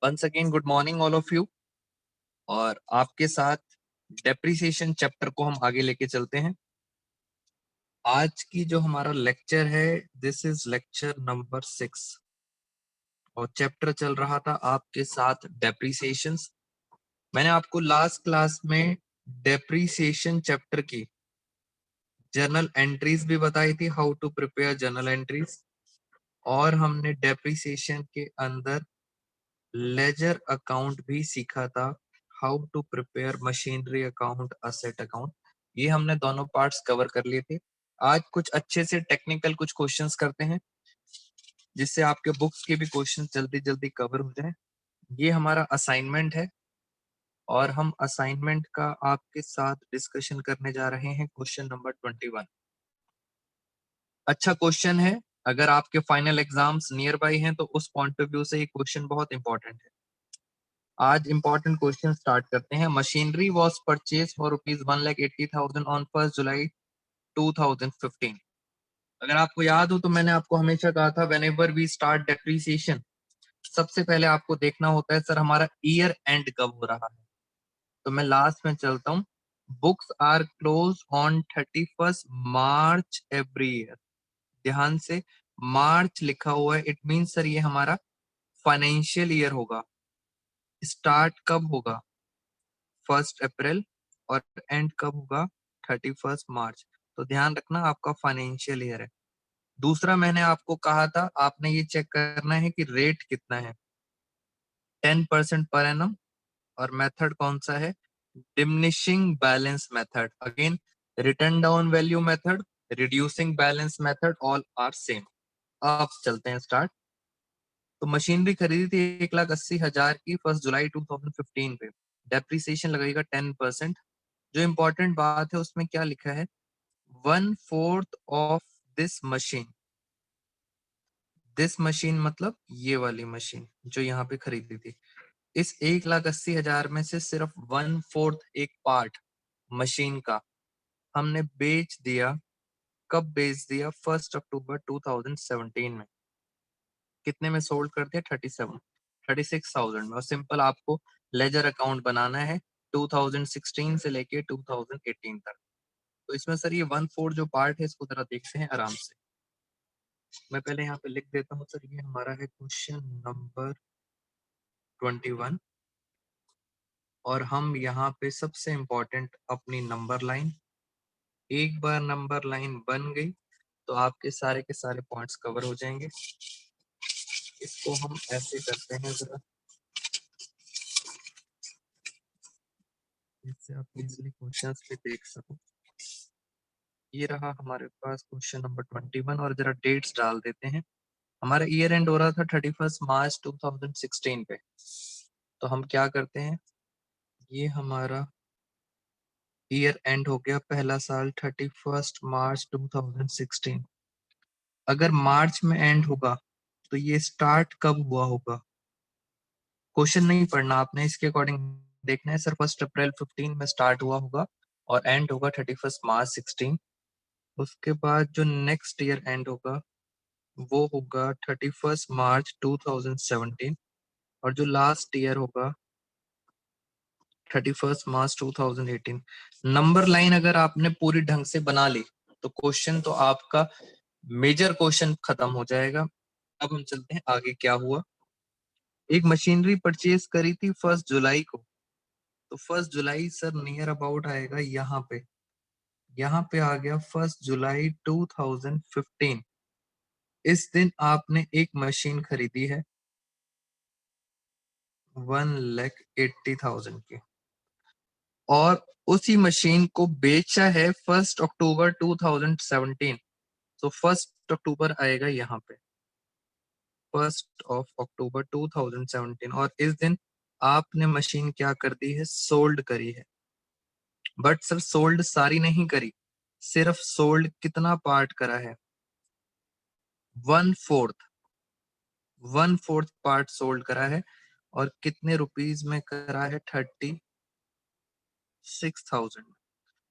Once again good morning all of you. और आपके साथ डेप्रिसिएशन चैप्टर को हम आगे लेके चलते हैं। आज की जो हमारा लेक्चर है, दिस इज लेक्चर नंबर 6 और चैप्टर चल रहा था आपके साथ डेप्रिसिएशंस। मैंने आपको लास्ट क्लास में डेप्रिसिएशन चैप्टर की जर्नल एंट्रीज भी बताई थी, how to prepare journal entries, और हमने डेप्रिसिएशन के अंदर लेजर अकाउंट भी सीखा था, how to prepare machinery account, asset account. ये हमने दोनों पार्ट्स कवर कर लिए थे। आज कुछ अच्छे से टेक्निकल कुछ क्वेश्चंस करते हैं जिससे आपके बुक्स के भी क्वेश्चंस जल्दी जल्दी कवर हो जाए। ये हमारा असाइनमेंट है और हम असाइनमेंट का आपके साथ डिस्कशन करने जा रहे हैं। क्वेश्चन नंबर 21 अच्छा क्वेश्चन है। अगर आपके फाइनल एग्जाम्स नियर बाई हैं तो उस पॉइंट ऑफ व्यू से ये क्वेश्चन बहुत इंपॉर्टेंट है। आज इंपॉर्टेंट क्वेश्चन स्टार्ट करते हैं। Machinery was purchase for ₹1,80,000 on 1 जुलाई 2015। अगर आपको याद हो तो मैंने आपको हमेशा कहा था, whenever we start depreciation, सबसे पहले आपको देखना होता है सर हमारा ईयर एंड कब हो रहा है। तो मैं लास्ट में चलता हूँ। Books are close on 31 March every year. ध्यान से मार्च लिखा हुआ है, इट मीन सर ये हमारा फाइनेंशियल ईयर होगा। स्टार्ट कब होगा? 1 अप्रैल, और एंड कब होगा? 31 मार्च। तो ध्यान रखना आपका फाइनेंशियल ईयर है। दूसरा मैंने आपको कहा था, आपने ये चेक करना है कि रेट कितना है, 10% पर एनम। और मेथड कौन सा है? Diminishing balance method. Again written down value method, reducing balance method, all are same. अब चलते हैं स्टार्ट। तो मशीनरी खरीदी थी 1,80,000 की 1 जुलाई 2015 पे। डेप्रिसिएशन लगेगा 10%। जो इंपॉर्टेंट बात है उसमें क्या लिखा है? 1/4 of this machine. This machine मतलब ये वाली मशीन जो यहाँ पे खरीदी थी। इस 1,80,000 में से सिर्फ 1/4 एक पार्ट मशीन का हमने बेच दिया। कब बेच दिया? 1 अक्टूबर 2017 में। कितने में सोल्ड कर दिया? 36,000 में। और सिंपल आपको लेजर अकाउंट बनाना है 2016 से लेके 2018 तक। तो इसमें सर ये 1/4 जो पार्ट है इसको जरा देखते हैं आराम से। मैं पहले यहाँ पे लिख देता हूँ सर, ये हमारा है क्वेश्चन नंबर 21 और हम यहाँ पे सबसे इंपॉर्टेंट अपनी नंबर लाइन, एक बार नंबर लाइन बन गई तो आपके सारे के सारे पॉइंट्स कवर हो जाएंगे। इसको हम ऐसे करते हैं जरा, जिससे आप इजीली क्वेश्चंस पे देख सको। ये रहा हमारे पास क्वेश्चन नंबर 21 और जरा डेट्स डाल देते हैं। हमारा ईयर एंड हो रहा था 31 मार्च 2016 पे। तो हम क्या करते हैं, ये हमारा ईयर एंड हो गया, पहला साल 31 मार्च 2016। अगर मार्च में एंड होगा तो ये स्टार्ट कब हुआ होगा? क्वेश्चन नहीं पढ़ना आपने, इसके अकॉर्डिंग देखना है। सर 1 अप्रैल 15 में स्टार्ट हुआ होगा और एंड होगा 31 मार्च 16। उसके बाद जो नेक्स्ट ईयर एंड होगा वो होगा 31 मार्च 2017। और जो लास्ट ईयर होगा 31 मार्च 2018। नंबर लाइन अगर आपने पूरी ढंग से बना ली तो क्वेश्चन तो आपका मेजर क्वेश्चन खत्म हो जाएगा। अब हम चलते हैं आगे क्या हुआ। एक मशीनरी परचेज करी थी 1 जुलाई को। तो 1 जुलाई सर नियर अबाउट आएगा यहाँ पे। यहाँ पे आ गया 1 जुलाई 2015। इस दिन आपने एक मशीन खरीदी है 1,80,000 की और उसी मशीन को बेचा है 1 अक्टूबर 2017। तो 1 अक्टूबर आएगा यहाँ पे, 1 अक्टूबर 2017। और इस दिन आपने मशीन क्या कर दी है? सोल्ड करी है। बट सर सोल्ड सारी नहीं करी, सिर्फ सोल्ड कितना पार्ट करा है? 1/4। 1/4 पार्ट सोल्ड करा है। और कितने रुपीज में करा है? 36,000।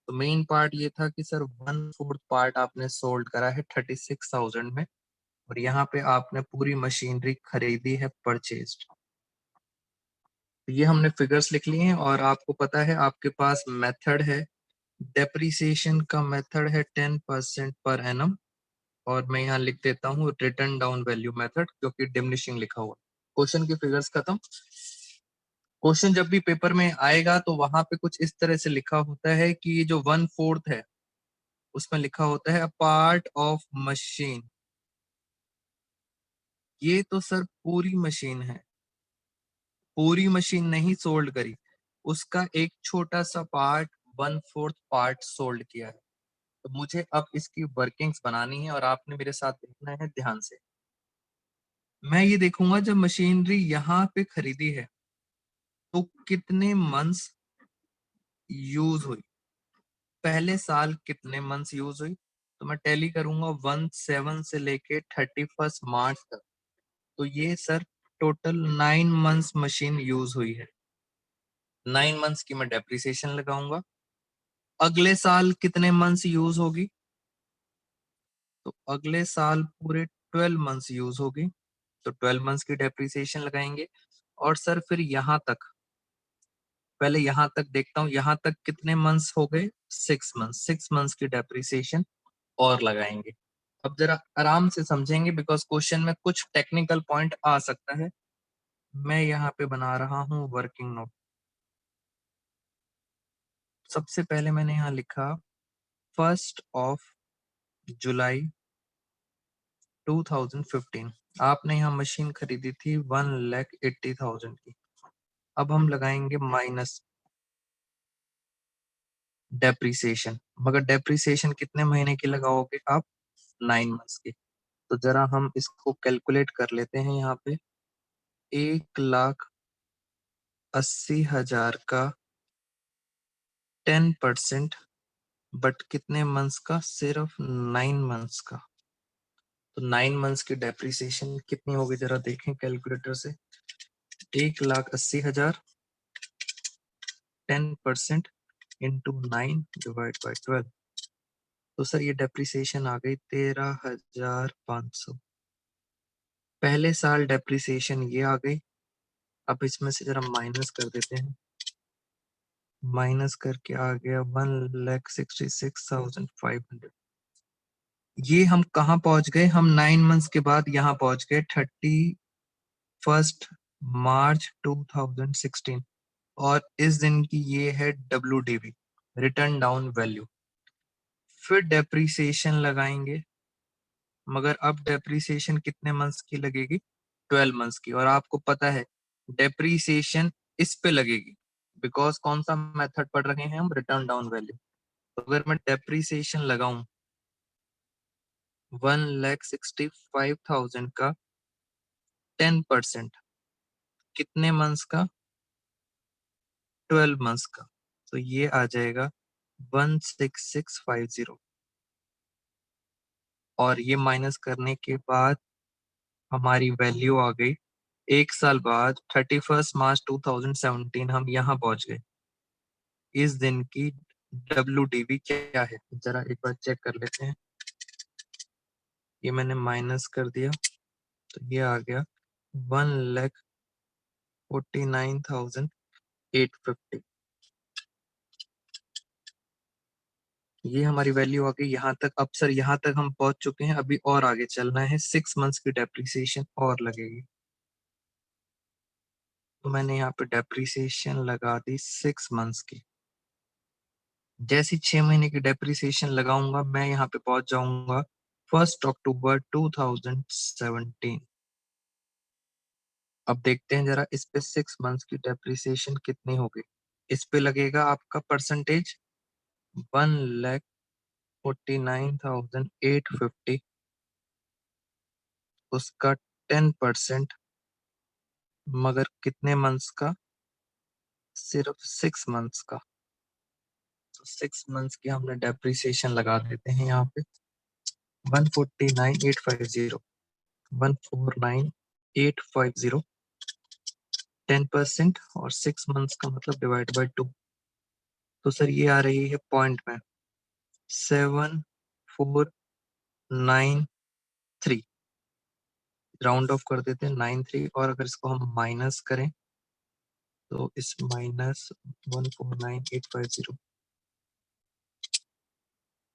तो मेन पार्ट ये था कि सर 1/4 पार्ट आपने सोल्ड करा है 36,000 में। और यहाँ पे आपने पूरी मशीनरी खरीदी है, परचेज्ड। ये हमने फिगर्स लिख लिए हैं और आपको पता है आपके पास मेथड है, डेप्रिसिएशन का मेथड है 10% पर एनम, और मैं यहाँ लिख देता हूँ रिटर्न डाउन वैल्यू मेथड, क्योंकि डिमिनिशिंग लिखा हुआ। क्वेश्चन की फिगर्स खत्म। क्वेश्चन जब भी पेपर में आएगा तो वहां पे कुछ इस तरह से लिखा होता है कि ये जो 1/4 है उसमें लिखा होता है अ पार्ट ऑफ मशीन। ये तो सर पूरी मशीन है, पूरी मशीन नहीं सोल्ड करी, उसका एक छोटा सा पार्ट 1/4 पार्ट सोल्ड किया है। तो मुझे अब इसकी वर्किंग्स बनानी है और आपने मेरे साथ देखना है ध्यान से। मैं ये देखूंगा जब मशीनरी यहाँ पे खरीदी है तो कितने मंथ्स यूज हुई, पहले साल कितने मंथ्स यूज हुई। तो मैं टैली करूंगा 1/7 से लेके 31 मार्च तक। तो ये sir total 9 months machine use हुई है। 9 मंथ्स की मैं डेप्रिसिएशन लगाऊंगा। अगले साल कितने मंथ्स यूज होगी, तो अगले साल पूरे 12 मंथ्स यूज होगी, तो 12 मंथ्स की डेप्रिसिएशन लगाएंगे। और सर फिर यहाँ तक, पहले यहाँ तक देखता हूँ, यहाँ तक कितने मंथ्स हो गए, 6 मंथ्स, 6 मंथ्स की डेप्रिसिएशन और लगाएंगे। अब जरा आराम से समझेंगे बिकॉज क्वेश्चन में कुछ टेक्निकल पॉइंट आ सकता है। मैं यहाँ पे बना रहा हूँ वर्किंग नोट। सबसे पहले मैंने यहाँ लिखा 1 जुलाई 2015। आपने यहाँ मशीन खरीदी थी 1,80,000 की। अब हम लगाएंगे माइनस डेप्रिसिएशन, मगर डेप्रिसिएशन कितने महीने की लगाओगे आप, 9 मंथ्स की। तो जरा हम इसको कैलकुलेट कर लेते हैं। यहाँ पे 1,80,000 का 10%, बट कितने मंथ्स का, सिर्फ 9 मंथ्स का। तो 9 मंथ्स की डेप्रिसिएशन कितनी होगी, जरा देखें कैलकुलेटर से। 1,80,000 10% इंटू 9 डिवाइड बाई 12। तो सर ये डेप्रिसिएशन आ गई 13,500। पहले साल डेप्रिसिएशन ये आ गई। अब इसमें से जरा माइनस कर देते हैं, माइनस करके आ गया 1,66,500। ये हम कहाँ पहुंच गए, हम 9 मंथ्स के बाद यहाँ पहुंच गए 31 मार्च 2016। और इस दिन की ये है WDV, रिटर्न डाउन वैल्यू। फिर डेप्रिसिएशन लगाएंगे, मगर अब डेप्रिसिएशन कितने मंथ्स की लगेगी, 12 मंथ्स की। और आपको पता है डेप्रिसिएशन इस पे लगेगी, बिकॉज कौन सा मेथड पढ़ रहे हैं हम, रिटर्न डाउन वैल्यू। तो अगर मैं डेप्रिसिएशन लगाऊं 1,65,000 का 10%, कितने मंथ्स का, 12 मंथ्स का, तो ये आ जाएगा 16650। और ये माइनस करने के बाद हमारी वैल्यू आ गई, एक साल बाद 31 मार्च 2017 हम यहाँ पहुंच गए। इस दिन की WDV क्या है, जरा एक बार चेक कर लेते हैं। ये मैंने माइनस कर दिया, तो ये आ गया 1,49,850। ये हमारी वैल्यू आ गई यहाँ तक। अब सर यहाँ तक हम पहुंच चुके हैं, अभी और आगे चलना है, 6 मंथ्स की डेप्रिसिएशन और लगेगी। तो मैंने यहाँ पे डेप्रिसिएशन लगा दी 6 मंथ्स की। जैसी 6 महीने की डेप्रिसिएशन लगाऊंगा मैं यहाँ पे पहुंच जाऊंगा 1 अक्टूबर 2017। अब देखते हैं जरा इस पे 6 मंथ्स की डेप्रिसिएशन कितनी होगी। इस पे लगेगा आपका परसेंटेज 1,49,850, उसका 10%, मगर कितने मंथ्स का, सिर्फ 6 मंथ्स का। तो 6 मंथ्स की हमने डेप्रिसिएशन लगा देते हैं यहाँ पे 1,49,850, 1,49,850, 10%, और 6 मंथ्स का मतलब डिवाइड बाई 2। तो सर ये आ रही है पॉइंट में 7,493, राउंड ऑफ कर देते हैं 93। और अगर इसको हम माइनस करें तो इस -149850,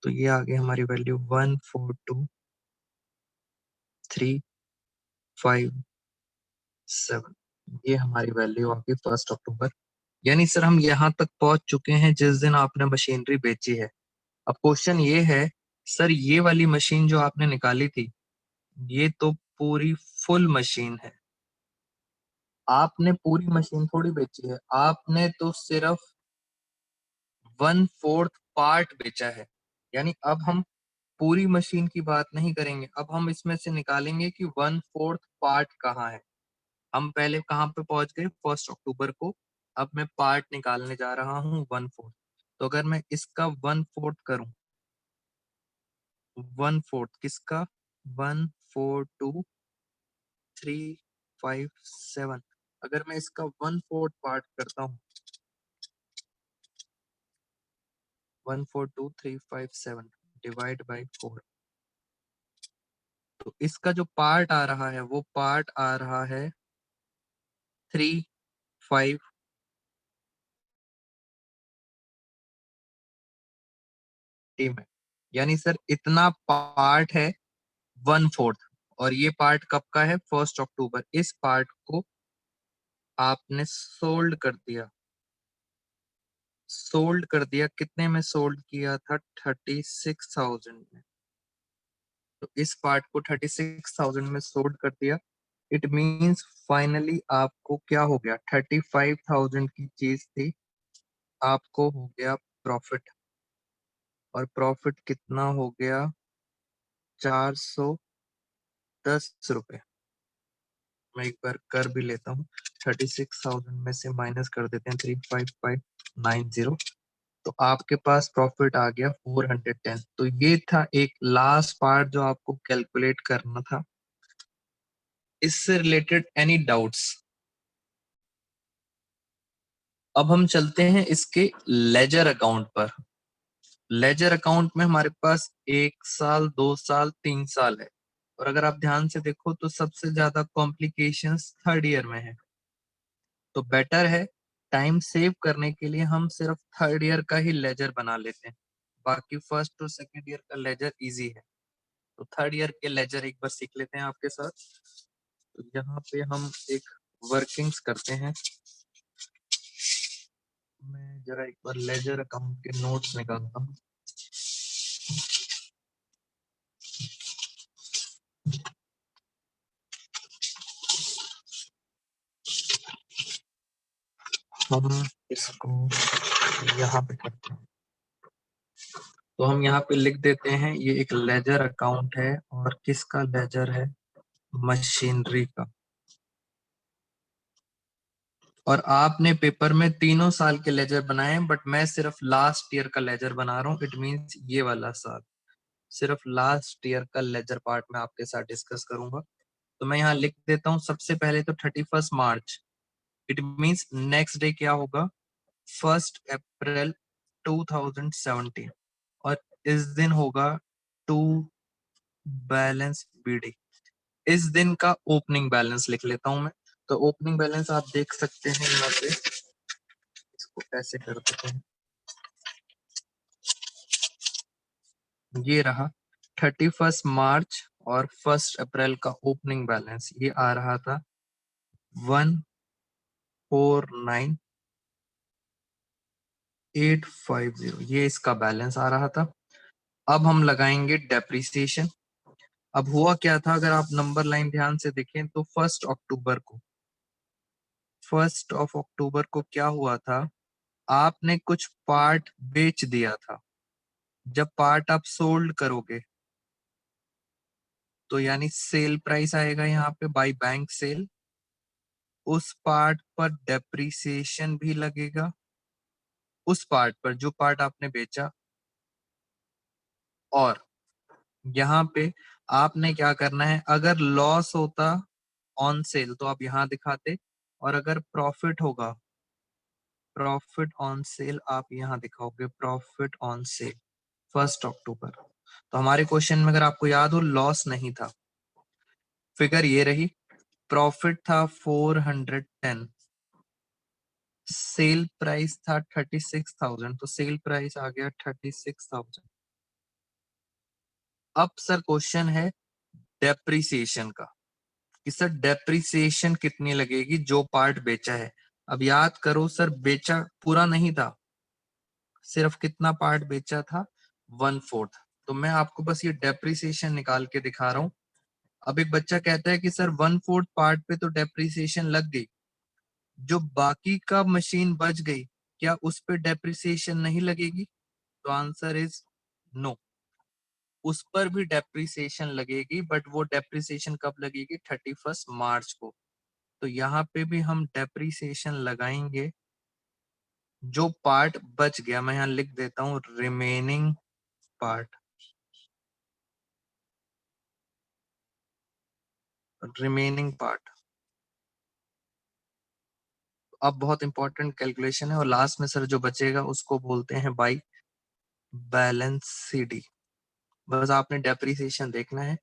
तो ये आ गई हमारी वैल्यू 142357। ये हमारी वैल्यू आ गई 1 अक्टूबर। यानी सर हम यहाँ तक पहुंच चुके हैं जिस दिन आपने मशीनरी बेची है। अब क्वेश्चन ये है, सर ये वाली मशीन जो आपने निकाली थी, ये तो पूरी फुल मशीन है, आपने पूरी मशीन थोड़ी बेची है, आपने तो सिर्फ 1/4 पार्ट बेचा है। यानी अब हम पूरी मशीन की बात नहीं करेंगे, अब हम इसमें से निकालेंगे कि 1/4 पार्ट कहाँ है। हम पहले कहाँ पे पहुंच गए, 1 अक्टूबर को। अब मैं पार्ट निकालने जा रहा हूँ 1/4। तो अगर मैं इसका 1/4 करूं, 1/4 किसका, 142357, अगर मैं इसका 1/4 पार्ट करता हूँ, 142357 डिवाइड बाई 4, तो इसका जो पार्ट आ रहा है वो पार्ट आ रहा है 35 में। यानी सर इतना पार्ट है 1/4, और ये पार्ट कब का है, 1 अक्टूबर। इस पार्ट को आपने सोल्ड कर दिया, सोल्ड कर दिया, कितने में सोल्ड किया था, 36,000 में। तो इस पार्ट को 36,000 में सोल्ड कर दिया। इट मींस फाइनली आपको क्या हो गया, 35,000 की चीज थी, आपको हो गया प्रॉफिट। और प्रॉफिट कितना हो गया, 410 रुपए। मैं एक बार कर भी लेता हूँ, 36,000 में से माइनस कर देते हैं 35590, तो आपके पास प्रॉफिट आ गया 410। तो ये था एक लास्ट पार्ट जो आपको कैलकुलेट करना था। इससे रिलेटेड एनी डाउट्स? अब हम चलते हैं इसके लेजर अकाउंट पर। लेजर अकाउंट में हमारे पास 1 साल, 2 साल, 3 साल है, और अगर आप ध्यान से देखो तो सबसे ज्यादा कॉम्प्लिकेशंस 3rd ईयर में है। तो बेटर है, टाइम सेव करने के लिए हम सिर्फ 3rd ईयर का ही लेजर बना लेते हैं, बाकी 1st और 2nd ईयर का लेजर इजी है। तो 3rd ईयर के लेजर एक बार सीख लेते हैं आपके साथ। तो यहाँ पे हम एक वर्किंग्स करते हैं। मैं जरा एक बार लेजर अकाउंट के नोट्स निकालता हूँ। हम इसको यहाँ पे करते हैं, तो हम यहाँ पे लिख देते हैं ये एक लेजर अकाउंट है, और किसका लेजर है, मशीनरी का। और आपने पेपर में तीनों साल के लेजर बनाए हैं, बट मैं सिर्फ लास्ट ईयर का लेजर बना रहा हूँ। इट मींस ये वाला साल, सिर्फ लास्ट ईयर का लेजर पार्ट में आपके साथ डिस्कस करूंगा। तो मैं यहाँ लिख देता हूँ, सबसे पहले तो 31 मार्च। इट मींस नेक्स्ट डे क्या होगा, 1 अप्रैल 2017, और इस दिन होगा टू बैलेंस बीडी। इस दिन का ओपनिंग बैलेंस लिख लेता हूं मैं। तो ओपनिंग बैलेंस आप देख सकते हैं यहाँ पे, इसको ऐसे कर देते हैं, ये रहा 31 मार्च और 1 अप्रैल का ओपनिंग बैलेंस, ये आ रहा था 149,850, ये इसका बैलेंस आ रहा था। अब हम लगाएंगे डेप्रिसिएशन। अब हुआ क्या था, अगर आप नंबर लाइन ध्यान से देखें तो 1 अक्टूबर को क्या हुआ था, आपने कुछ पार्ट बेच दिया था। जब पार्ट आप सोल्ड करोगे तो यानी सेल प्राइस आएगा यहाँ पे बाय बैंक सेल, उस पार्ट पर डेप्रिसिएशन भी लगेगा, उस पार्ट पर जो पार्ट आपने बेचा। और यहाँ पे आपने क्या करना है, अगर लॉस होता ऑन सेल तो आप यहाँ दिखाते, और अगर प्रॉफिट होगा, प्रॉफिट ऑन सेल आप यहाँ दिखाओगे, प्रॉफिट ऑन सेल 1 अक्टूबर। तो हमारे क्वेश्चन में अगर आपको याद हो, लॉस नहीं था, फिगर ये रही, प्रॉफिट था 410, सेल प्राइस था 36,000, तो सेल प्राइस आ गया 36,000। अब सर क्वेश्चन है डेप्रिसिएशन का, कि सर डेप्रिसिएशन कितनी लगेगी जो पार्ट बेचा है। अब याद करो सर, बेचा पूरा नहीं था, सिर्फ कितना पार्ट बेचा था, 1/4। तो मैं आपको बस ये डेप्रिसिएशन निकाल के दिखा रहा हूँ। अब एक बच्चा कहता है कि सर 1/4 पार्ट पे तो डेप्रिसिएशन लग गई, जो बाकी का मशीन बच गई, क्या उस पे डेप्रिसिएशन नहीं लगेगी? तो आंसर इज नो, उस पर भी डेप्रिसिएशन लगेगी, बट वो डेप्रिसिएशन कब लगेगी? 31 मार्च को। तो यहाँ पे भी हम डेप्रिसिएशन लगाएंगे जो पार्ट बच गया। मैं यहाँ लिख देता हूँ रिमेनिंग पार्ट, रिमेनिंग पार्ट। अब बहुत इंपॉर्टेंट कैलकुलेशन है, और लास्ट में सर जो बचेगा उसको बोलते हैं बाई बैलेंस सीडी। बस आपने डेप्रिसिएशन देखना है।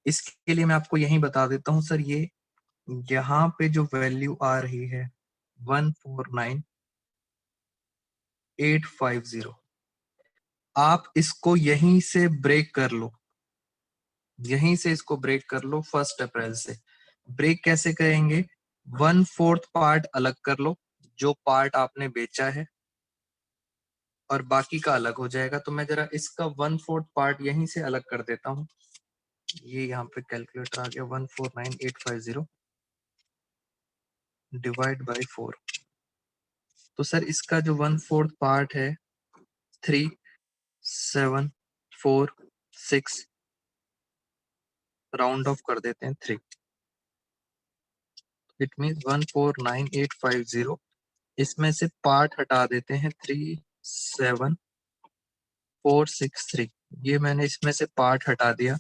इसके लिए मैं आपको यही बता देता हूँ सर, ये यहाँ पे जो वैल्यू आ रही है 149,850, आप इसको यहीं से ब्रेक कर लो, यहीं से इसको ब्रेक कर लो 1 अप्रैल से। ब्रेक कैसे करेंगे? 1/4 पार्ट अलग कर लो, जो पार्ट आपने बेचा है, और बाकी का अलग हो जाएगा। तो मैं जरा इसका 1/4 पार्ट यहीं से अलग कर देता हूँ। ये यहाँ पे कैलकुलेटर आ गया, 149,850 डिवाइड बाई 4। तो सर इसका जो 1/4 पार्ट है 3, 7, 4, 6, राउंड ऑफ कर देते हैं 3। इट मीन 149,850, इसमें से पार्ट हटा देते हैं 37463। ये मैंने इसमें से पार्ट हटा दिया,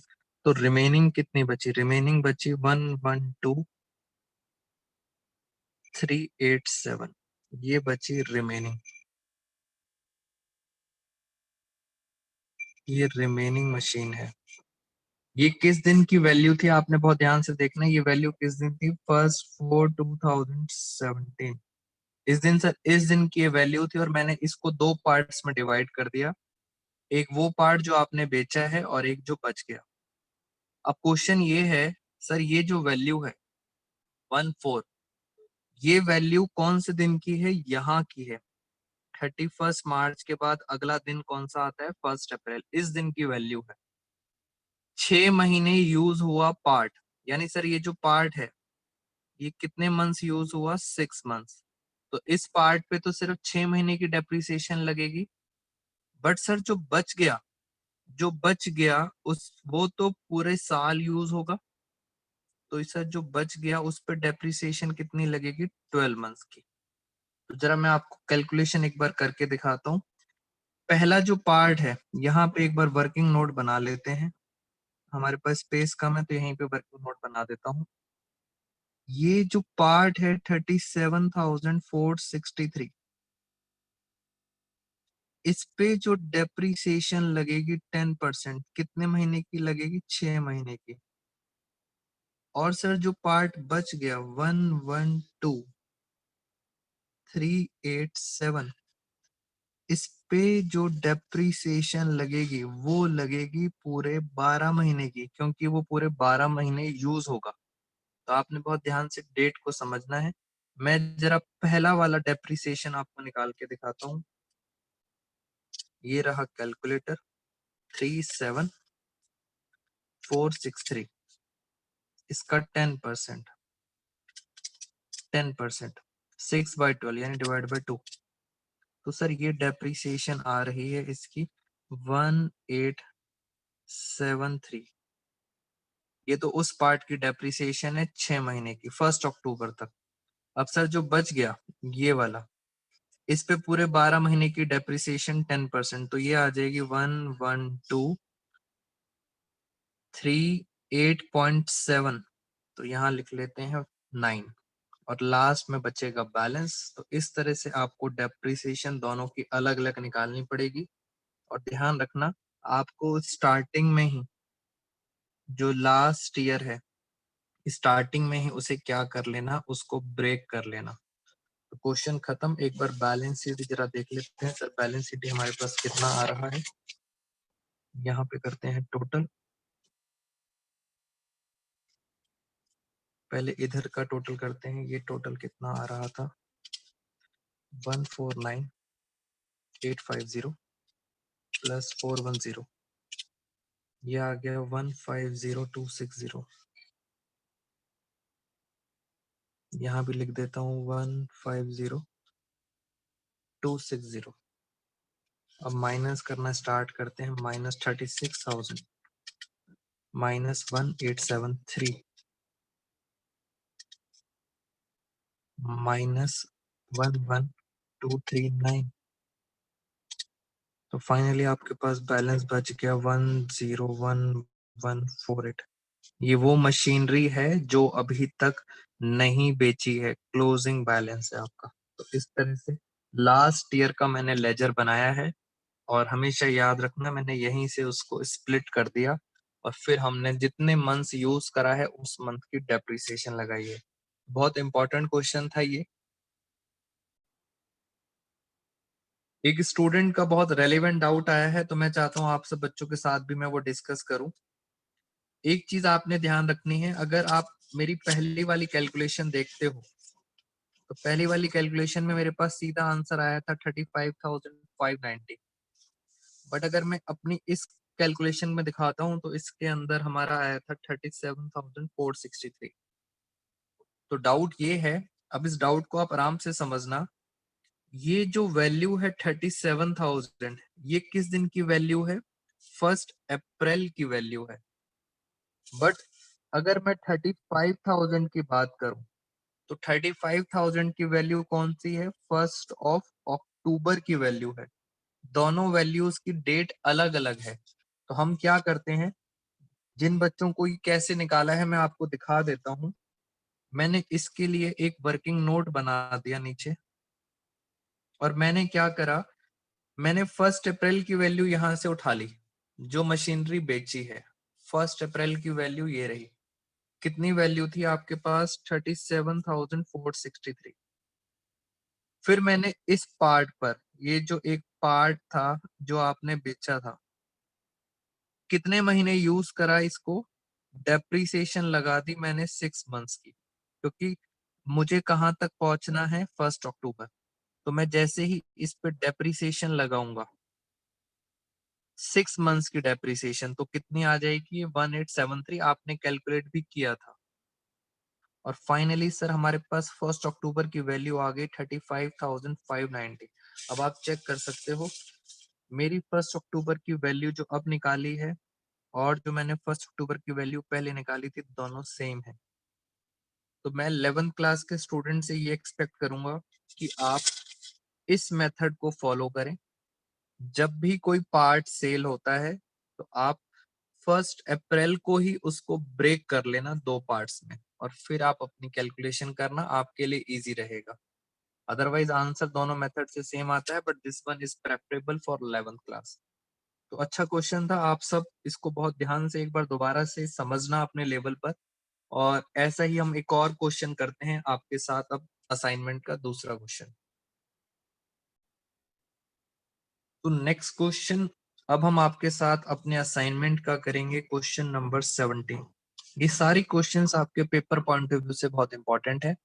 तो रिमेनिंग कितनी बची? रिमेनिंग बची 112,387, ये बची रिमेनिंग। ये रिमेनिंग मशीन है। ये किस दिन की वैल्यू थी? आपने बहुत ध्यान से देखना है, ये वैल्यू किस दिन थी? 1/4/2017। इस दिन सर, इस दिन की ये वैल्यू थी, और मैंने इसको दो पार्ट्स में डिवाइड कर दिया, एक वो पार्ट जो आपने बेचा है और एक जो बच गया। अब क्वेश्चन ये है सर, ये जो वैल्यू है 1/4, ये वैल्यू कौन से दिन की है? यहाँ की है। 31 मार्च के बाद अगला दिन कौन सा आता है? 1 अप्रैल। इस दिन की वैल्यू है 6 महीने यूज हुआ पार्ट। यानी सर ये जो पार्ट है, ये कितने मंथ्स यूज हुआ? 6 मंथ्स। तो इस पार्ट पे तो सिर्फ 6 महीने की डेप्रिसिएशन लगेगी। बट सर जो बच गया, जो बच गया उस वो तो पूरे साल यूज होगा। तो सर जो बच गया उस पर डेप्रिसिएशन कितनी लगेगी? 12 मंथ्स की। तो जरा मैं आपको कैलकुलेशन एक बार करके दिखाता हूँ। पहला जो पार्ट है, यहाँ पे एक बार वर्किंग नोट बना लेते हैं। हमारे पास स्पेस कम है, तो यहीं पे वर्किंग नोट बना देता हूँ। ये जो पार्ट है 37,463, इस पे जो डेप्रिसिएशन लगेगी 10%, कितने महीने की लगेगी? 6 महीने की। और सर जो पार्ट बच गया 112,387, इस पे जो डेप्रिसिएशन लगेगी वो लगेगी पूरे 12 महीने की, क्योंकि वो पूरे 12 महीने यूज होगा। तो आपने बहुत ध्यान से डेट को समझना है। मैं जरा पहला वाला डेप्रिसिएशन आपको निकाल के दिखाता हूँ। ये रहा कैलकुलेटर, 37,463, इसका 10%, 10%, 6/12 यानी डिवाइड बाई 2। तो सर ये डेप्रिसिएशन आ रही है इसकी 1873। ये तो उस पार्ट की डेप्रिसिएशन है 6 महीने की, 1 अक्टूबर तक। अब सर जो बच गया ये वाला, इस पे पूरे 12 महीने की डेप्रिसिएशन 10%, तो ये आ जाएगी 112,338.7। तो यहाँ लिख लेते हैं 9, और लास्ट में बचेगा बैलेंस। तो इस तरह से आपको डेप्रिसिएशन दोनों की अलग अलग निकालनी पड़ेगी। और ध्यान रखना, आपको स्टार्टिंग में ही जो लास्ट ईयर है, स्टार्टिंग में ही उसे क्या कर लेना? उसको ब्रेक कर लेना। तो क्वेश्चन खत्म। एक बार बैलेंस शीट जरा देख लेते हैं सर, बैलेंस शीट हमारे पास कितना आ रहा है। यहाँ पे करते हैं टोटल। पहले इधर का टोटल करते हैं, ये टोटल कितना आ रहा था 149,850 प्लस 410, ये आ गया 150,260। यहाँ भी लिख देता हूँ 150,260। अब माइनस करना स्टार्ट करते हैं। -36,000 -1873 -11239। तो फाइनली आपके पास बैलेंस बच गया 101,148। ये वो मशीनरी है जो अभी तक नहीं बेची है, क्लोजिंग बैलेंस है आपका। तो इस तरह से लास्ट ईयर का मैंने लेजर बनाया है, और हमेशा याद रखना मैंने यहीं से उसको स्प्लिट कर दिया, और फिर हमने जितने मंथ्स यूज करा है उस मंथ की डेप्रिसिएशन लगाई है। बहुत इंपॉर्टेंट क्वेश्चन था ये। एक स्टूडेंट का बहुत रेलेवेंट डाउट आया है, तो मैं चाहता हूं आप सब बच्चों के साथ भी मैं वो डिस्कस करूं। एक चीज आपने ध्यान रखनी है, अगर आप मेरी पहली वाली कैलकुलेशन देखते हो तो पहली वाली कैलकुलेशन में मेरे पास सीधा आंसर आया था 35,590। बट अगर मैं अपनी इस कैलकुलेशन में दिखाता हूं तो इसके अंदर हमारा आया था 37,463। तो डाउट ये है, अब इस डाउट को आप आराम से समझना। ये जो वैल्यू है 37,000, ये किस दिन की वैल्यू है? 1 अप्रैल की वैल्यू है। बट अगर मैं 35,000 की बात करूं तो 35,000 की वैल्यू कौन सी है? 1 अक्टूबर की वैल्यू है। दोनों वैल्यूज की डेट अलग अलग है। तो हम क्या करते हैं, जिन बच्चों को ये कैसे निकाला है मैं आपको दिखा देता हूं। मैंने इसके लिए एक वर्किंग नोट बना दिया नीचे, और मैंने क्या करा, मैंने 1 अप्रैल की वैल्यू यहां से उठा ली जो मशीनरी बेची है। 1 अप्रैल की वैल्यू ये रही। कितनी वैल्यू थी आपके पास? 37,463। फिर मैंने इस पार्ट पर, ये जो एक पार्ट था जो आपने बेचा था, कितने महीने यूज करा इसको? डेप्रिसिएशन लगा दी मैंने 6 मंथ्स की, क्योंकि मुझे कहां तक पहुंचना है? 1 अक्टूबर। तो मैं जैसे ही इस पे डेप्रिसिएशन लगाऊंगा, 6 मंथ्स की डेप्रिसिएशन, तो कितनी आ जाएगी? 1873। आपने कैलकुलेट भी किया था। और फाइनली सर हमारे पास 1 अक्टूबर की वैल्यू आ गई 35,590। अब आप चेक कर सकते हो, मेरी 1 अक्टूबर की वैल्यू जो अब निकाली है और जो मैंने 1 अक्टूबर की वैल्यू पहले निकाली थी, दोनों सेम है। तो मैं 11th क्लास के स्टूडेंट से ये एक्सपेक्ट करूंगा कि आप इस मेथड को फॉलो करें। जब भी कोई पार्ट सेल होता है तो आप 1 अप्रैल को ही उसको ब्रेक कर लेना 2 पार्ट्स में, और फिर आप अपनी कैलकुलेशन करना, आपके लिए इजी रहेगा। अदरवाइज आंसर दोनों मेथड से सेम आता है, but this one is preferable for 11th class. तो अच्छा क्वेश्चन था, आप सब इसको बहुत ध्यान से एक बार दोबारा से समझना अपने लेवल पर। और ऐसा ही हम एक और क्वेश्चन करते हैं आपके साथ, अब असाइनमेंट का दूसरा क्वेश्चन। तो नेक्स्ट क्वेश्चन, अब हम आपके साथ अपने असाइनमेंट का करेंगे क्वेश्चन नंबर 17। ये सारी क्वेश्चंस आपके पेपर पॉइंट ऑफ व्यू से बहुत इंपॉर्टेंट है।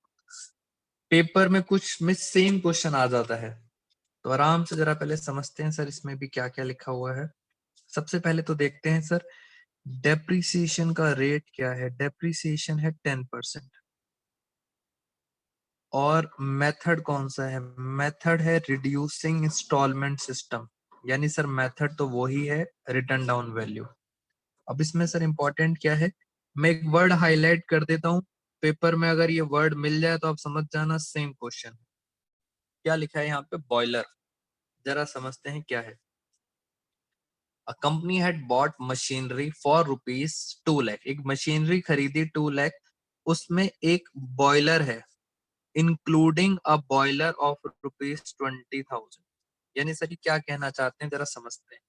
पेपर में कुछ में सेम क्वेश्चन आ जाता है, तो आराम से जरा पहले समझते हैं सर इसमें भी क्या क्या लिखा हुआ है। सबसे पहले तो देखते हैं सर, डेप्रिसिएशन का रेट क्या है? डेप्रिसिएशन है 10%। और मेथड कौन सा है? मेथड है रिड्यूसिंग इंस्टॉलमेंट सिस्टम, यानी सर मेथड तो वही है, रिटर्न डाउन वैल्यू। अब इसमें सर इंपॉर्टेंट क्या है, मैं एक वर्ड हाईलाइट कर देता हूँ, पेपर में अगर ये वर्ड मिल जाए तो आप समझ जाना सेम क्वेश्चन। क्या लिखा है यहाँ पे? बॉयलर। जरा समझते हैं क्या है। A company had bought machinery for rupees 2 lakh। एक मशीनरी खरीदी 2 लाख, उसमें एक बॉयलर है, including a boiler of rupees 20,000। यानी सर ये क्या कहना चाहते हैं, जरा समझते हैं।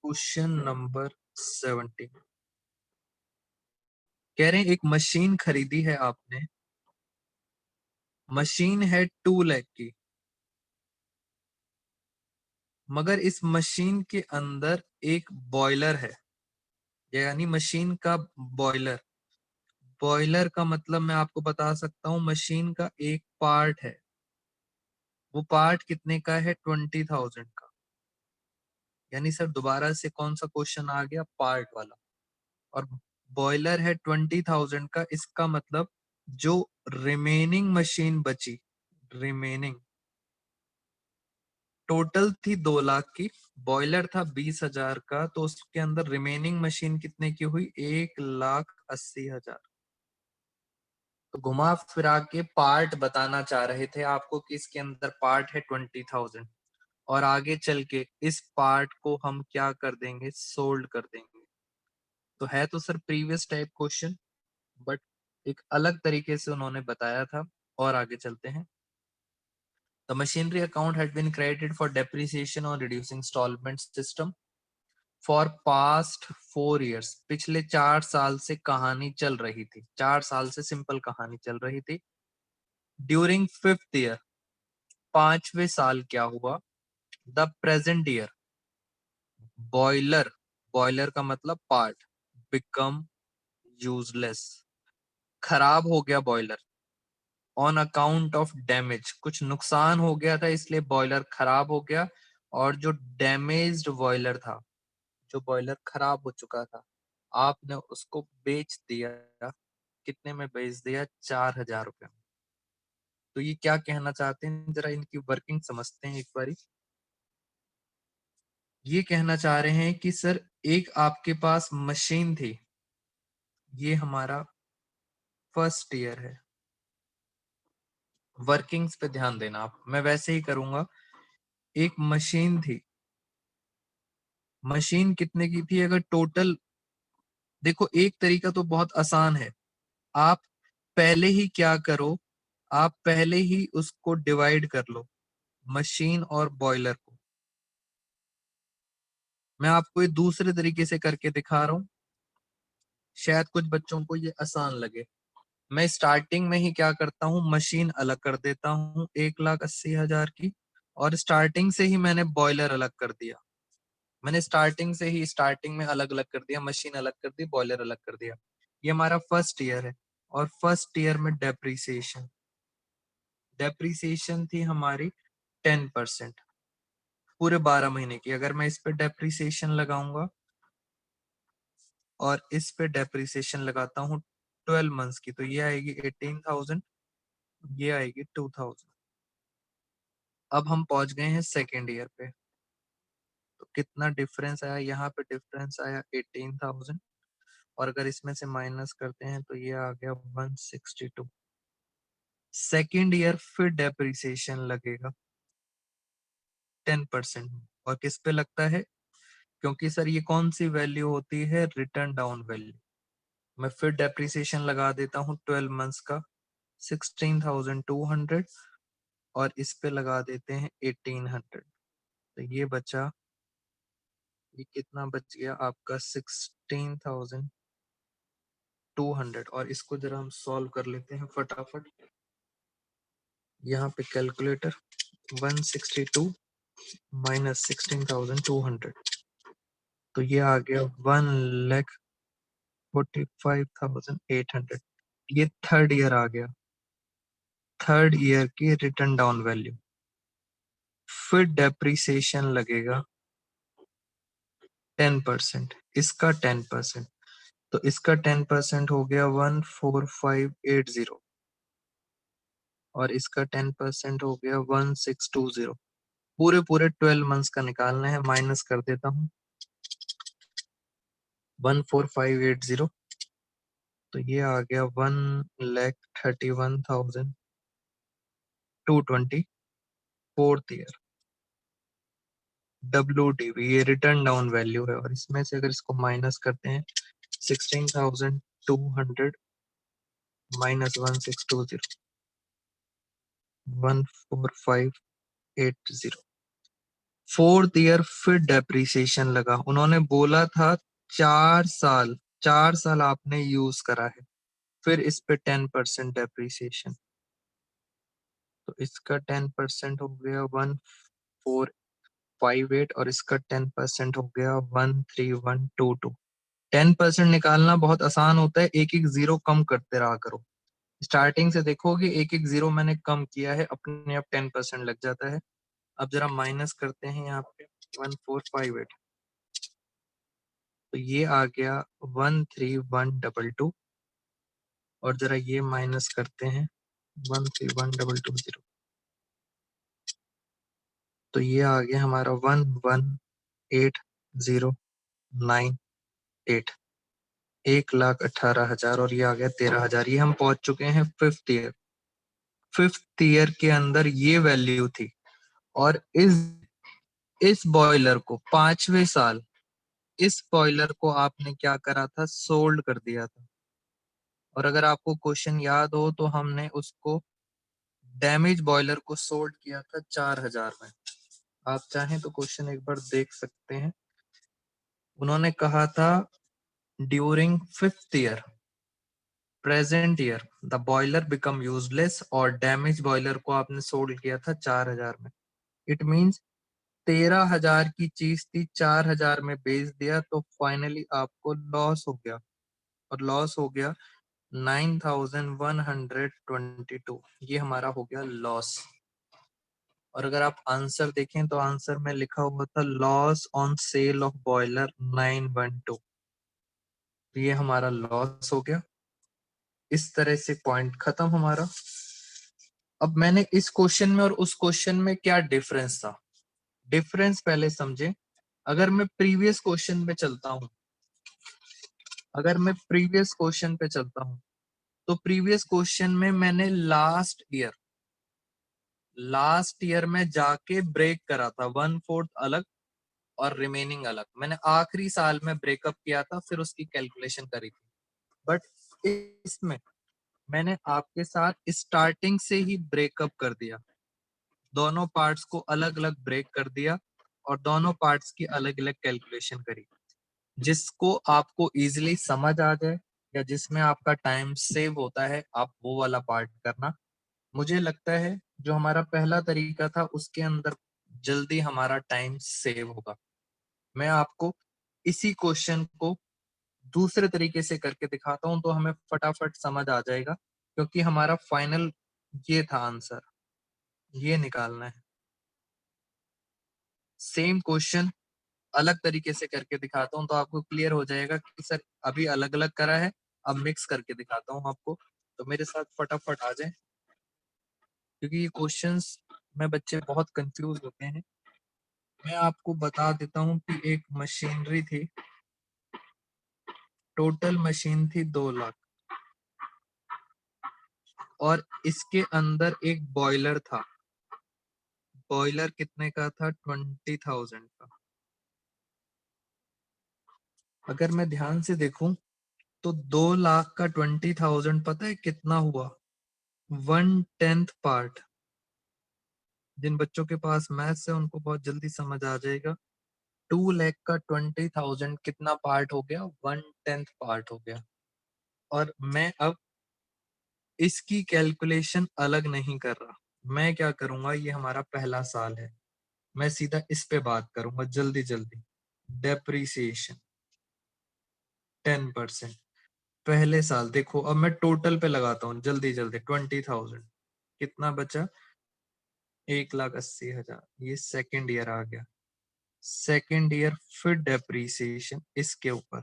क्वेश्चन नंबर 17 कह रहे हैं एक मशीन खरीदी है आपने मशीन है 2 लाख की, मगर इस मशीन के अंदर एक बॉयलर है, यानी मशीन का बॉयलर। बॉयलर का मतलब मैं आपको बता सकता हूँ, मशीन का एक पार्ट है, वो पार्ट कितने का है, 20,000 का। यानी सर दोबारा से कौन सा क्वेश्चन आ गया, पार्ट वाला। और बॉयलर है 20,000 का, इसका मतलब जो रिमेनिंग मशीन बची, रिमेनिंग टोटल थी 2 लाख की, बॉयलर था 20,000 का, तो उसके अंदर रिमेनिंग मशीन कितने की हुई, 1,80,000। तो घुमा फिरा के पार्ट बताना चाह रहे थे आपको कि इसके अंदर पार्ट है 20,000, और आगे चल के इस पार्ट को हम क्या कर देंगे, सोल्ड कर देंगे। तो है तो sir previous type question, but एक अलग तरीके से उन्होंने बताया था। और आगे चलते हैं। The machinery account had been credited for depreciation और reducing installment system for past 4 years। पिछले 4 साल से कहानी चल रही थी, 4 साल से सिंपल कहानी चल रही थी। ड्यूरिंग 5th year, 5वें साल क्या हुआ, the present year, boiler, boiler का मतलब पार्ट, बिकम यूजलेस, खराब हो गया boiler. On account of damage, कुछ नुकसान हो गया था इसलिए बॉयलर खराब हो गया। और जो डैमेज्ड बॉयलर था, जो बॉयलर खराब हो चुका था, आपने उसको बेच दिया। कितने में बेच दिया, 4,000 रुपए में। तो ये क्या कहना चाहते हैं, जरा इनकी वर्किंग समझते हैं एक बारी। ये कहना चाह रहे हैं कि सर एक आपके पास मशीन थी, ये हमारा 1st ईयर है। वर्किंग्स पे ध्यान देना आप, मैं वैसे ही करूंगा। एक मशीन थी, मशीन कितने की थी, अगर टोटल देखो, एक तरीका तो बहुत आसान है। आप पहले ही क्या करो, आप पहले ही उसको डिवाइड कर लो, मशीन और बॉयलर को। मैं आपको ये दूसरे तरीके से करके दिखा रहा हूँ, शायद कुछ बच्चों को ये आसान लगे। मैं स्टार्टिंग में ही क्या करता हूँ, मशीन अलग कर देता हूँ 1,80,000 की, और स्टार्टिंग से ही मैंने बॉयलर अलग कर दिया। मैंने स्टार्टिंग में अलग अलग कर दिया, मशीन अलग कर दी, बॉयलर अलग कर दिया। ये हमारा 1st ईयर है, और 1st ईयर में डेप्रिसिएशन, डेप्रिसिएशन थी हमारी 10% पूरे 12 महीने की। अगर मैं इस पे डेप्रिसिएशन लगाऊंगा और इस पे डेप्रिसिएशन लगाता हूँ 12 मंथ्स की, तो ये आएगी 18,000, ये आएगी 2,000। अब हम पहुंच गए हैं 2nd ईयर पे, तो कितना डिफरेंस आया, यहाँ पे डिफरेंस आया 18,000, और अगर इसमें से माइनस करते हैं तो ये आ गया 162। 2nd ईयर फिर डेप्रिसिएशन लगेगा 10%, और किस पे लगता है, क्योंकि सर ये कौन सी वैल्यू होती है, रिटर्न डाउन वैल्यू। मैं फिर डेप्रिसिएशन लगा देता हूँ 12 मंथ्स का, 16,200, और इस पे लगा देते हैं 1,800। तो ये बचा, ये कितना बच गया आपका, 16,200। और इसको जरा हम सॉल्व कर लेते हैं फटाफट। यहाँ पे कैलकुलेटर, 162 माइनस 16,200, तो ये आ गया 1,45,800। ये 3rd ईयर आ गया, 3rd ईयर की रिटर्न डाउन वैल्यू। फिर डेप्रिसिएशन लगेगा 10%, इसका 10%, तो इसका 10% हो गया 1,45,80, और इसका 10% हो गया 1,620। पूरे पूरे 12 मंथ्स का निकालना है, माइनस कर देता हूँ 1,45,80, तो ये आ गया 1,31,220। 4th ईयर WDV, ये रिटर्न डाउन वैल्यू है, और इसमें से अगर इसको माइनस करते हैं 16,200 माइनस 1,620, 1,45,80। 4th ईयर फिर डेप्रिसिएशन लगा, उन्होंने बोला था 4 साल, 4 साल आपने यूज करा है, फिर इस पे 10% डेप्रिसिएशन। तो इसका 10% हो गया 1458 और इसका 10% हो गया 13122। 10% निकालना बहुत आसान होता है, एक एक जीरो कम करते रहा करो। स्टार्टिंग से देखोगे एक एक जीरो मैंने कम किया है, अपने आप 10% लग जाता है। अब जरा माइनस करते हैं यहाँ पे 1458, तो ये आ गया 13122 और जरा ये माइनस करते हैं 13122 तो ये आ गया हमारा 118098, 1,18,000 और ये आ गया 13,000। ये हम पहुंच चुके हैं फिफ्थ ईयर। फिफ्थ ईयर के अंदर ये वैल्यू थी और इस बॉयलर को 5वें साल इस बॉयलर को आपने क्या करा था, सोल्ड कर दिया था। और अगर आपको क्वेश्चन याद हो तो हमने उसको डैमेज बॉयलर को सोल्ड किया था 4,000 में। आप चाहें तो क्वेश्चन एक बार देख सकते हैं। उन्होंने कहा था during fifth year present year the boiler become useless, और डैमेज बॉयलर को आपने सोल्ड किया था 4,000 में। इट मींस 13,000 की चीज थी, 4,000 में बेच दिया तो फाइनली आपको लॉस हो गया, और लॉस हो गया 9,122। ये हमारा हो गया लॉस। और अगर आप आंसर देखें तो आंसर में लिखा हुआ था loss on sale of boiler 912। तो ये हमारा लॉस हो गया। इस तरह से पॉइंट खत्म हमारा। अब मैंने इस क्वेश्चन में और उस क्वेश्चन में क्या डिफरेंस था, डिफरेंस पहले समझे। अगर मैं प्रीवियस क्वेश्चन पे चलता हूं, अगर मैं प्रीवियस क्वेश्चन पे चलता हूं तो प्रीवियस क्वेश्चन में मैंने लास्ट ईयर में जाके ब्रेक करा था, 1/4 अलग और रिमेनिंग अलग। मैंने आखिरी साल में ब्रेकअप किया था, फिर उसकी कैलकुलेशन करी थी। बट इसमें मैंने आपके साथ स्टार्टिंग से ही ब्रेकअप कर दिया, दोनों पार्ट्स को अलग अलग ब्रेक कर दिया और दोनों पार्ट्स की अलग अलग कैलकुलेशन करी, जिसको आपको इजीली समझ आ जाए या जिसमें आपका टाइम सेव होता है, आप वो वाला पार्ट करना। मुझे लगता है जो हमारा पहला तरीका था उसके अंदर जल्दी हमारा टाइम सेव होगा। मैं आपको इसी क्वेश्चन को दूसरे तरीके से करके दिखाता हूं तो हमें फटाफट समझ आ जाएगा, क्योंकि हमारा फाइनल ये था आंसर, ये निकालना है। सेम क्वेश्चन अलग तरीके से करके दिखाता हूँ तो आपको क्लियर हो जाएगा कि सर अभी अलग अलग करा है, अब मिक्स करके दिखाता हूँ आपको। तो मेरे साथ फटाफट आ जाए, क्योंकि ये क्वेश्चंस में बच्चे बहुत कंफ्यूज होते हैं। मैं आपको बता देता हूँ कि एक मशीनरी थी, टोटल मशीन थी 2 लाख, और इसके अंदर एक बॉयलर था। बॉयलर कितने का था, 20,000 का। अगर मैं ध्यान से देखूं तो 2 लाख का 20,000 पता है कितना हुआ, 1/10 पार्ट। जिन बच्चों के पास मैथ्स है उनको बहुत जल्दी समझ आ जाएगा। 2 लाख का 20,000 कितना पार्ट हो गया, 1/10 पार्ट हो गया। और मैं अब इसकी कैलकुलेशन अलग नहीं कर रहा, मैं क्या करूंगा, ये हमारा पहला साल है, मैं सीधा इस पे बात करूंगा जल्दी जल्दी। डेप्रीसिएशन 10%। पहले साल देखो, अब मैं टोटल पे लगाता हूँ जल्दी जल्दी। 20,000 कितना बचा, 1,80,000। ये सेकेंड ईयर आ गया। सेकेंड ईयर फिर डेप्रीसिएशन इसके ऊपर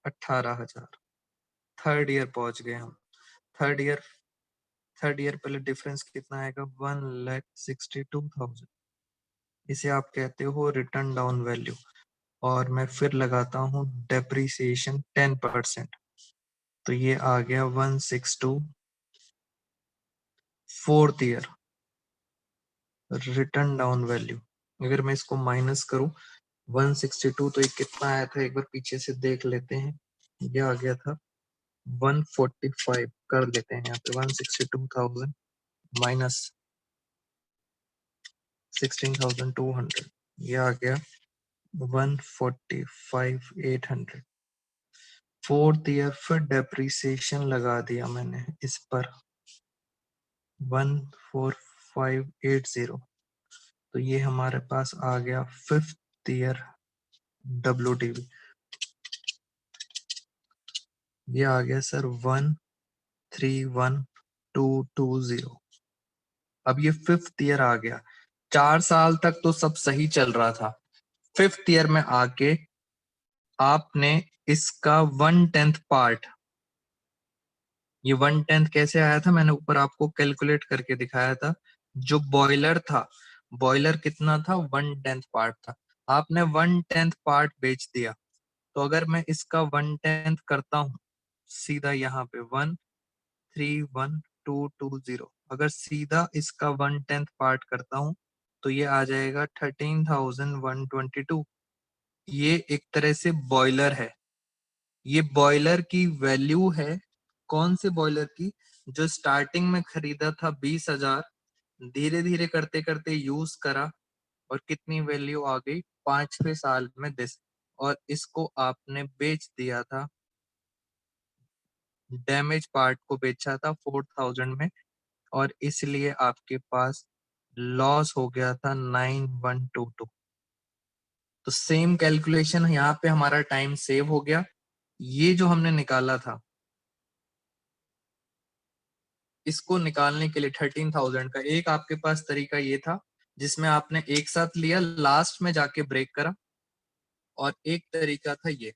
18,000। थर्ड ईयर पहुंच गए हम। थर्ड ईयर पहले डिफरेंस कितना आएगा, 1,62,000। इसे आप कहते हो रिटर्न डाउन वैल्यू। और मैं फिर लगाता हूँ डेप्रीसिएशन 10%, तो ये आ गया 162। Fourth year return down value, अगर मैं इसको माइनस करूं 162, तो ये कितना आया था एक बार पीछे से देख लेते हैं। ये आ गया था 145। कर लेते हैं यहाँ पे 162,000 माइनस 16,200, ये आ गया 145,800। फोर्थ ईयर फिर डेप्रीसिएशन लगा दिया मैंने इस पर 14580, तो ये हमारे पास आ गया 5th ईयर WTV। ये आ गया सर 131220। अब ये 5th ईयर आ गया। 4 साल तक तो सब सही चल रहा था। 5th ईयर में आके आपने इसका 1/10 पार्ट, ये 1/10 कैसे आया था, मैंने ऊपर आपको कैलकुलेट करके दिखाया था। जो बॉयलर था, बॉयलर कितना था, 1/10 पार्ट था। आपने 1/10 पार्ट बेच दिया। तो अगर मैं इसका 1/10 करता हूं सीधा यहाँ पे 131220, अगर सीधा इसका 1/10 पार्ट करता हूं तो ये आ जाएगा 13,122। ये एक तरह से बॉयलर है। ये बॉयलर की वैल्यू है, कौन से बॉयलर की, जो स्टार्टिंग में खरीदा था 20,000, धीरे धीरे करते करते यूज करा और कितनी वैल्यू आ गई 5वें साल में 10, और इसको आपने बेच दिया था, डैमेज पार्ट को बेचा था 4,000 में, और इसलिए आपके पास लॉस हो गया था 9122। तो सेम कैलकुलेशन यहाँ पे हमारा टाइम सेव हो गया। ये जो हमने निकाला था, इसको निकालने के लिए 13,000 का एक आपके पास तरीका ये था जिसमें आपने एक साथ लिया, लास्ट में जाके ब्रेक करा, और एक तरीका था ये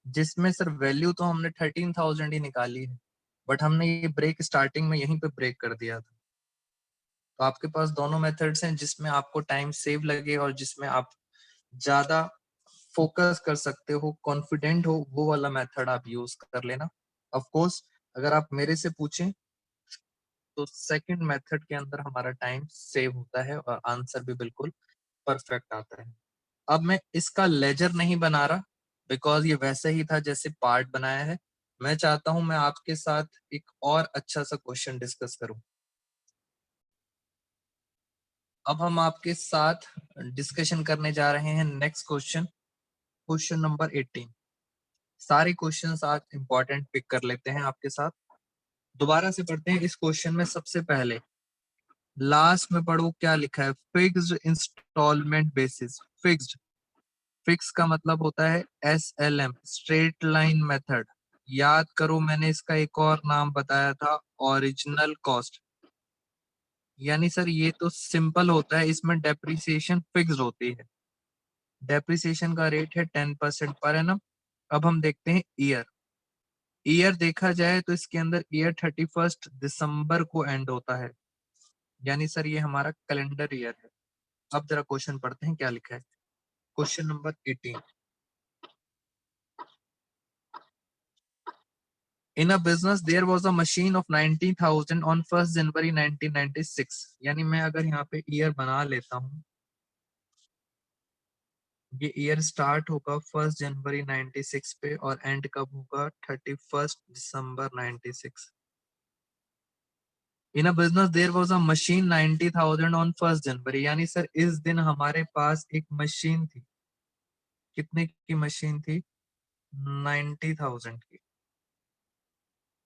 जिसमें सर वैल्यू तो हमने 13,000 ही निकाली है, बट हमने ये ब्रेक स्टार्टिंग में यहीं पे ब्रेक कर दिया था। तो आपके पास दोनों मेथड्स हैं जिसमें आपको टाइम सेव लगे और जिसमें आप ज्यादा फोकस कर सकते हो, कॉन्फिडेंट हो, वो वाला मेथड आप यूज कर लेना। ऑफ कोर्स अगर आप मेरे से पूछें तो सेकंड मेथड के अंदर हमारा टाइम सेव होता है और आंसर भी बिल्कुल परफेक्ट आता है। अब मैं इसका लेजर नहीं बना रहा बिकॉज ये वैसे ही था जैसे पार्ट बनाया है। मैं चाहता हूं मैं आपके साथ एक और अच्छा सा क्वेश्चन डिस्कस करूं। अब हम आपके साथ डिस्कशन करने जा रहे हैं नेक्स्ट क्वेश्चन, क्वेश्चन नंबर 18। सारे क्वेश्चंस आज इंपॉर्टेंट पिक कर लेते हैं आपके साथ। दोबारा से पढ़ते हैं इस क्वेश्चन में। सबसे पहले लास्ट में पढ़ो क्या लिखा है, fixed installment basis. Fixed, fix का मतलब होता है SLM, स्ट्रेट लाइन मेथड। याद करो मैंने इसका एक और नाम बताया था, ओरिजिनल कॉस्ट। यानी सर ये तो सिंपल होता है, इसमें डेप्रिसिएशन फिक्स्ड होती है। डेप्रिसिएशन का रेट है 10% पर एनम। अब हम देखते हैं ईयर। ईयर देखा जाए तो इसके अंदर ईयर 31 दिसंबर को एंड होता है, यानी सर ये हमारा कैलेंडर ईयर है। अब जरा क्वेश्चन पढ़ते हैं क्या लिखा है। Question number 18। In a business there was a machine of 90,000 on 1st January 1996। यानी मैं अगर यहाँ पे ईयर बना लेता हूँ, ये ईयर स्टार्ट होगा 1st जनवरी 96 पे और एंड कब होगा 31st दिसंबर 96। In a business there was a machine 90,000 on 1st January, यानी सर इस दिन हमारे पास एक मशीन थी। कितने की मशीन थी, 90,000 की।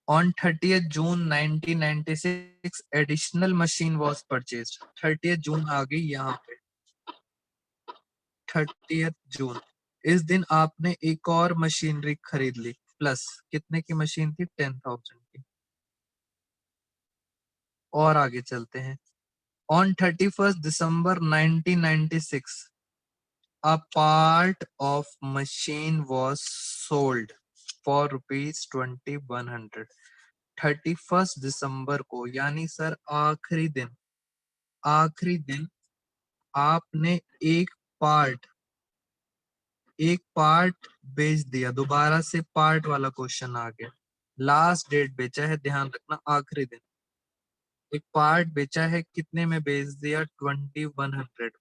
On 30th June 1996 additional machine was purchased. 30th जून आ गई यहाँ पे, 30th जून, इस दिन आपने एक और मशीनरी खरीद ली, प्लस कितने की मशीन थी, 10,000 की। और आगे चलते हैं। On 31st December 1996 a part of machine was sold for ₹2100। 31st दिसंबर को, यानी सर आखिरी दिन, आखिरी दिन आपने एक पार्ट, एक पार्ट बेच दिया। दोबारा से पार्ट वाला क्वेश्चन आ गया। लास्ट डेट बेचा है, ध्यान रखना, आखिरी दिन एक पार्ट बेचा है, कितने में बेच दिया, 2100।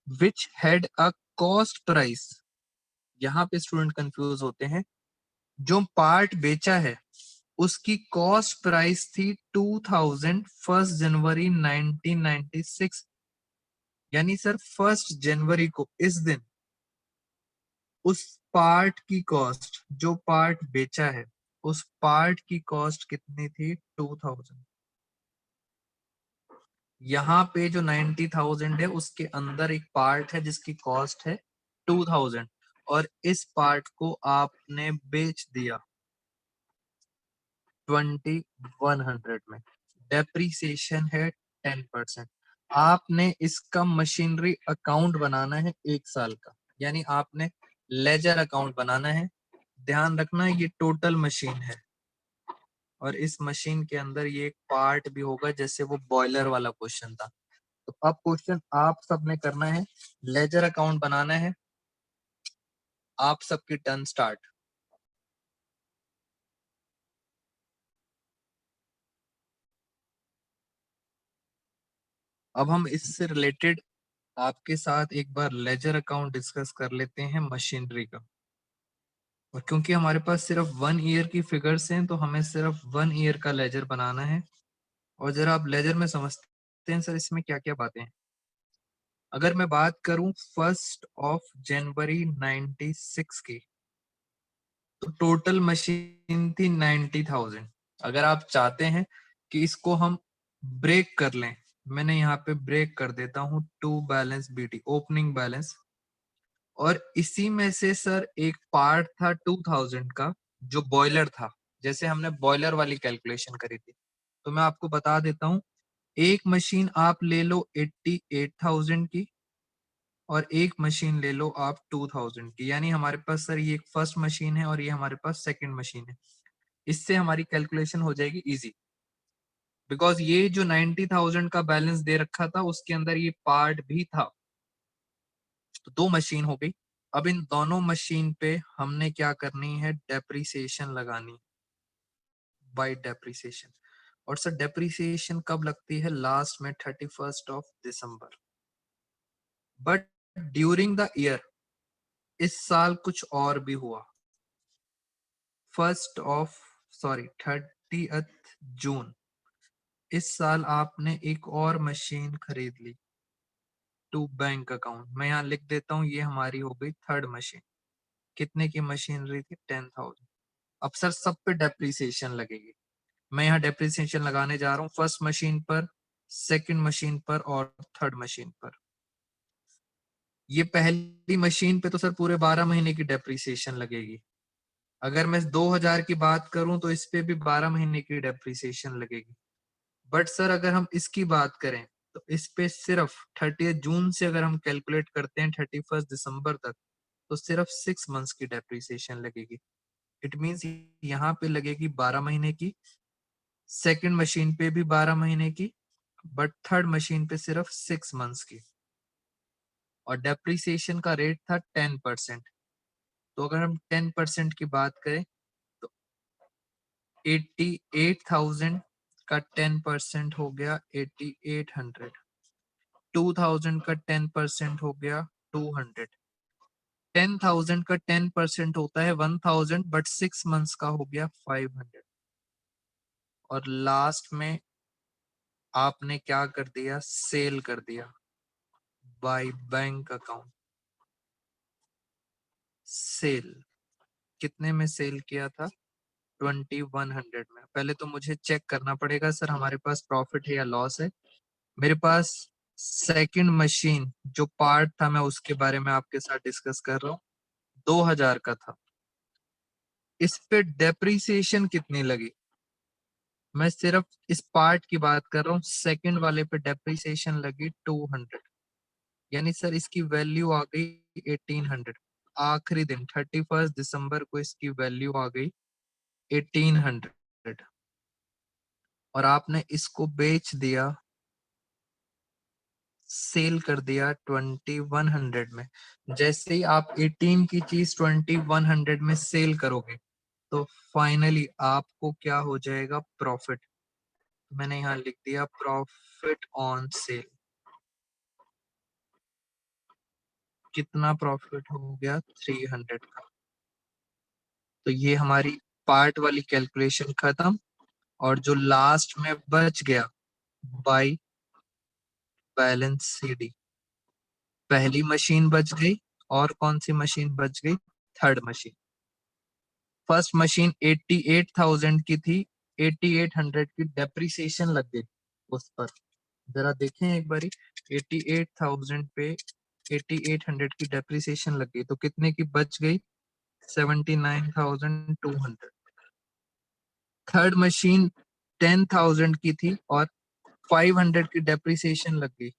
Which had a cost price, यहाँ पे स्टूडेंट कंफ्यूज होते हैं। जो पार्ट बेचा है उसकी कॉस्ट प्राइस थी 2000 1st जनवरी 1996। यानी सर 1st जनवरी को, इस दिन, उस पार्ट की कॉस्ट, जो पार्ट बेचा है उस पार्ट की कॉस्ट कितनी थी? 2000। यहाँ पे जो 90,000 है उसके अंदर एक पार्ट है जिसकी कॉस्ट है 2000 और इस पार्ट को आपने बेच दिया 2100 में। डेप्रीसिएशन है 10%। आपने इसका मशीनरी अकाउंट बनाना है 1 साल का, यानी आपने लेजर अकाउंट बनाना है। ध्यान रखना ये टोटल मशीन है और इस मशीन के अंदर ये एक पार्ट भी होगा, जैसे वो बॉयलर वाला क्वेश्चन था। तो अब क्वेश्चन आप सबने करना है, लेजर अकाउंट बनाना है। आप सबकी टर्न स्टार्ट। अब हम इससे रिलेटेड आपके साथ एक बार लेजर अकाउंट डिस्कस कर लेते हैं मशीनरी का। और क्योंकि हमारे पास सिर्फ 1 ईयर की फिगर्स हैं तो हमें सिर्फ 1 ईयर का लेजर बनाना है। और जरा आप लेजर में समझते हैं सर इसमें क्या क्या बातें हैं। अगर मैं बात करूं 1 जनवरी 96 की, तो टोटल मशीन थी 90,000। अगर आप चाहते हैं कि इसको हम ब्रेक कर लें, मैंने यहाँ पे ब्रेक कर देता हूँ to balance BD opening balance. और इसी में से सर एक पार्ट था 2000 का जो बॉयलर था, जैसे हमने बॉयलर वाली कैलकुलेशन करी थी। तो मैं आपको बता देता हूँ, एक मशीन आप ले लो 88,000 की और एक मशीन ले लो आप 2000 की, यानी हमारे पास सर ये एक फर्स्ट मशीन है और ये हमारे पास सेकंड मशीन है। इससे हमारी कैलकुलेशन हो जाएगी इजी, बिकॉज ये जो 90,000 का बैलेंस दे रखा था उसके अंदर ये पार्ट भी था। तो दो मशीन हो गई। अब इन दोनों मशीन पे हमने क्या करनी है? डेप्रिसिएशन लगानी, बाय डेप्रिसिएशन। और सर डेप्रिसिएशन कब लगती है? लास्ट में 31 दिसंबर। बट ड्यूरिंग द ईयर इस साल कुछ और भी हुआ। 30 जून इस साल आपने एक और मशीन खरीद ली टू बैंक अकाउंट। मैं यहाँ लिख देता हूँ, ये हमारी हो गई थर्ड मशीन। कितने की मशीनरी थी? 10,000। अब सर सब पे डेप्रिसिएशन लगेगी। मैं यहाँ डेप्रिसिएशन लगाने जा रहा हूँ फर्स्ट मशीन पर, सेकंड मशीन पर और थर्ड मशीन पर। ये पहली मशीन पे तो सर पूरे 12 महीने की डेप्रिसिएशन लगेगी। अगर मैं 2000 की बात करूं तो इस पे भी 12 महीने की डेप्रिसिएशन लगेगी। बट सर अगर हम इसकी बात करें तो इस पे सिर्फ 30 जून से अगर हम कैलकुलेट करते हैं 31 दिसंबर तक, तो सिर्फ 6 मंथ्स की डेप्रिसिएशन लगेगी। इट मीन्स यहाँ पे लगेगी 12 महीने की, सेकंड मशीन पे भी 12 महीने की, बट थर्ड मशीन पे सिर्फ 6 मंथ्स की। और डेप्रिसिएशन का रेट था 10%। तो अगर हम 10% की बात करें तो 88,000 का 10% हो गया 8800। 2000 का 10% हो गया 200। 10,000 का 10% होता है 1000, बट 6 मंथ्स का हो गया 500। और लास्ट में आपने क्या कर दिया? सेल कर दिया बाय बैंक अकाउंट। सेल कितने में सेल किया था? 2100 में। पहले तो मुझे चेक करना पड़ेगा सर हमारे पास प्रॉफिट है या लॉस है। मेरे पास सेकंड मशीन जो पार्ट था मैं उसके बारे में आपके साथ डिस्कस कर रहा हूँ, 2000 का था। इस पे डेप्रिसिएशन कितनी लगी? मैं सिर्फ इस पार्ट की बात कर रहा हूँ। सेकंड वाले पे डेप्रिसिएशन लगी 200, यानी सर इसकी वैल्यू आ गई 1800। आखिरी दिन 31 दिसंबर को इसकी वैल्यू आ गई 1800 और आपने इसको बेच दिया, सेल कर दिया 2100 में। जैसे ही आप 18 की चीज 2100 में सेल करोगे तो फाइनली आपको क्या हो जाएगा? प्रॉफिट। मैंने यहाँ लिख दिया प्रॉफिट ऑन सेल। कितना प्रॉफिट हो गया? 300 का। तो ये हमारी पार्ट वाली कैलकुलेशन खत्म। और जो लास्ट में बच गया बाय बैलेंस सीडी, पहली मशीन बच गई और कौन सी मशीन बच गई? Third machine. फर्स्ट मशीन 88,000 की थी, 8800 की डेप्रिसिएशन लग गई उस पर। जरा देखें एक बारी, 88,000 पे 8800 की डेप्रिसिएशन लग गई तो कितने की बच गई? 79,200। थर्ड मशीन 10,000 की थी और 500 की डेप्रिसिएशन लग गई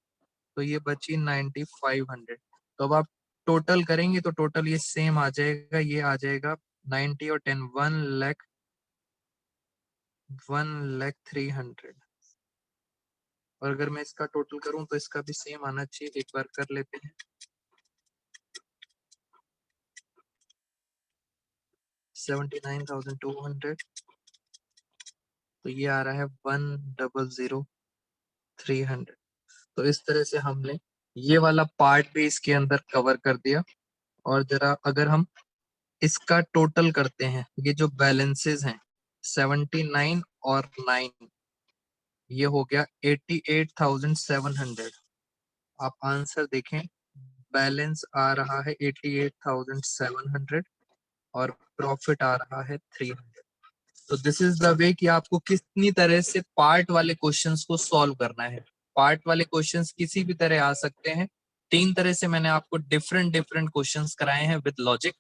तो ये बची 9,500। तो अब आप टोटल करेंगे तो टोटल ये सेम आ जाएगा, ये आ जाएगा 90 और 10 1,03,000। और अगर मैं इसका टोटल करूं तो इसका भी सेम आना चाहिए, एक बार कर लेते हैं। 79,200 तो ये आ रहा है 1,003,000। तो इस तरह से हमने ये वाला पार्ट भी इसके अंदर कवर कर दिया। और जरा अगर हम इसका टोटल करते हैं, ये जो बैलेंसेस हैं 79 और 9, ये हो गया 88,700। आप आंसर देखें, बैलेंस आ रहा है 88,700 और प्रॉफिट आ रहा है 300। तो दिस इज द वे कि आपको कितनी तरह से पार्ट वाले क्वेश्चंस को सॉल्व करना है। पार्ट वाले क्वेश्चंस किसी भी तरह आ सकते हैं। 3 तरह से मैंने आपको डिफरेंट डिफरेंट क्वेश्चंस कराए हैं विद लॉजिक।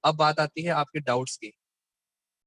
अब बात आती है आपके डाउट्स की।